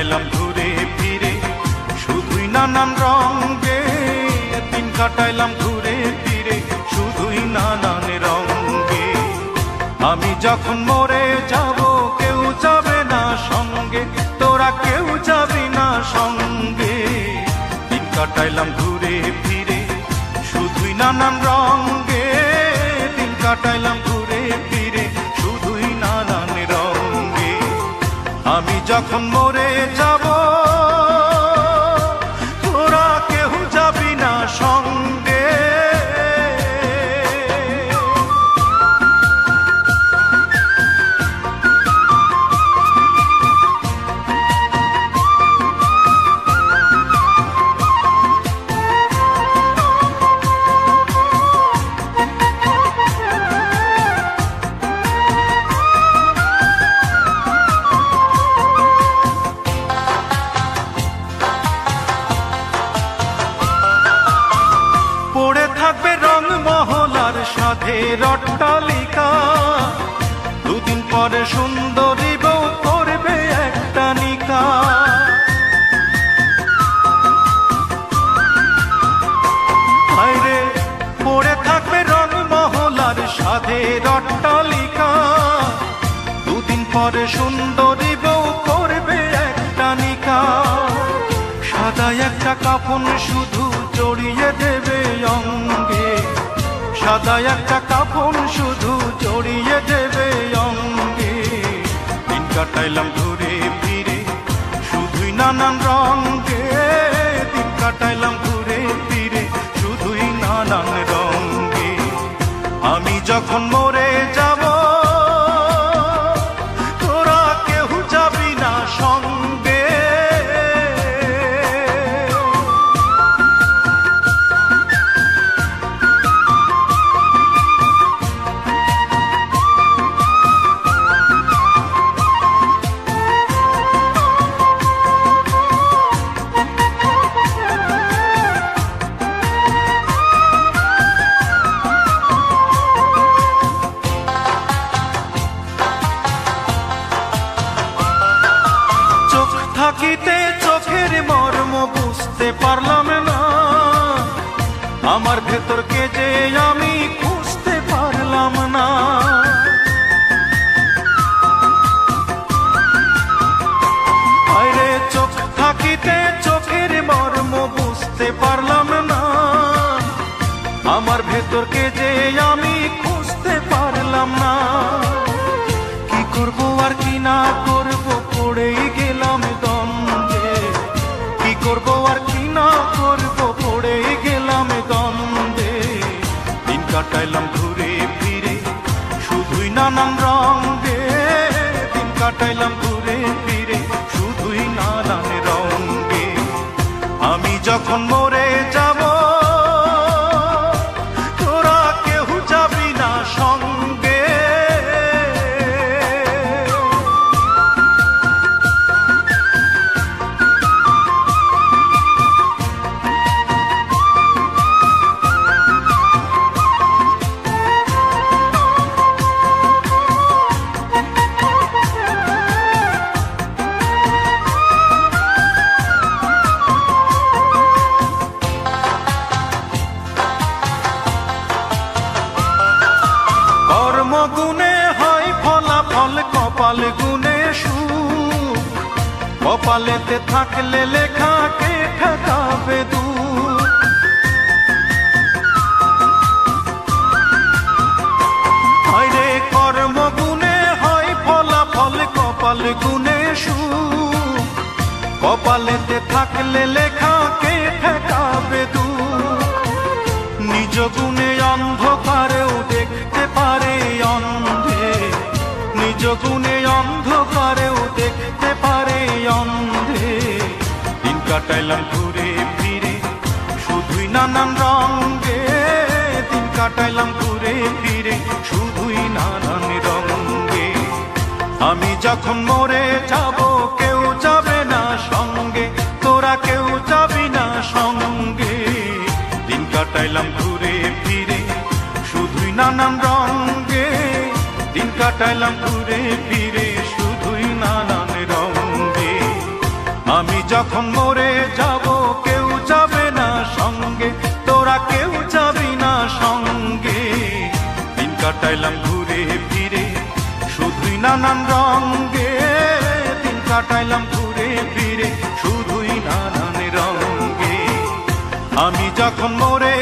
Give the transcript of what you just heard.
কাটাইলাম ঘুরে ফিরে শুধুই নানান রঙে, দিন কাটাইলাম ঘুরে ফিরে শুধুই নানান রঙে। আমি যখন মরে যাব কেউ যাবে না সঙ্গে, তোরা কেউ যাবি না সঙ্গে। দিন কাটাইলাম ঘুরে ফিরে শুধুই নানান রঙে, দিন কাটাইলাম ঘুরে ফিরে শুধুই নানান রঙে। আমি যখন মরে যাব তোরা কেউ যাবি না সঙ্গে। পড়ে থাকবে রং মহলার সাধের অট্টালিকা, দুদিন পরে সুন্দরী বউ করবে একটা নিকা। হায়রে পড়ে থাকবে রং মহলার সাধের অট্টালিকা, দুদিন পরে সুন্দরী বউ করবে একটা নিকা। সাদা একটা কাফন শুধু জড়িয়ে দেবে অঙ্গে, সাদা একটা কাফন শুধু জড়িয়ে দেবে অঙ্গে। দিন কাটাইলাম ঘুরে ফিরে শুধুই নানান রঙে, দিন কাটাইলাম ঘুরে ফিরে শুধুই নানান রঙে। আমি যখন মরে যাব তোরা কেউ যাবি না সঙ্গে। থাকিতে চোখের মর্ম বুঝতে পারলাম না, আমার ভেতরকে যে আমি খুঁজতে পারলাম না। আরে চোখ থাকিতে চোখের মর্ম বুঝতে পারলাম না, আমার ভেতরকে যে আমি খুঁজতে পারলাম না। কি করব আর কি না করব পড়েই গেলাম দ্বন্দ্বে, কি করব আর কি না করব পড়েই গেলাম দ্বন্দ্বে। দিন কাটাইলাম ঘুরে ফিরে শুধুই নানান রঙে, দিন কাটাইলাম ঘুরে ফিরে শুধুই নানান রঙে। আমি যখন মরে যাব তোরা কেউ যাবি না সঙ্গে। গুণে হয় ফলাফল, কপাল গুণে সুখ, কপালেতে থাকলে লেখাকে ঠেকাবে দুঃখ। হায়রে কর্ম গুণে হয় ফলাফল, কপাল গুণে সুখ, কপালেতে থাকলে লেখাকে ঠেকাবে দুঃখ। নিজ গুণে অন্ধকারেও দেখতে পারে অন্ধে, নিজ গুণে অন্ধকারেও দেখতে পারে অন্ধে। দিন কাটাইলাম ঘুরে ফিরে শুধুই নানান রঙে, দিন কাটাইলাম ঘুরে ফিরে শুধুই নানান রঙে। আমি যখন মরে যাব কেউ যাবে না সঙ্গে, তোরা কেউ যাবি না সঙ্গে। দিন কাটাইলাম ঘুরে ফিরে শুধুই নানান রঙে, দিন কাটাইলাম ঘুরে ফিরে শুধুই নানান রঙে। আমি যখন মরে যাব কেউ যাবে না সঙ্গে, তোরা কেউ যাবি না সঙ্গে। দিন কাটাইলাম ঘুরে ফিরে শুধুই নানান রঙ্গে, দিন কাটাইলাম ঘুরে ফিরে শুধুই নানান রঙ্গে। আমি যখন মরে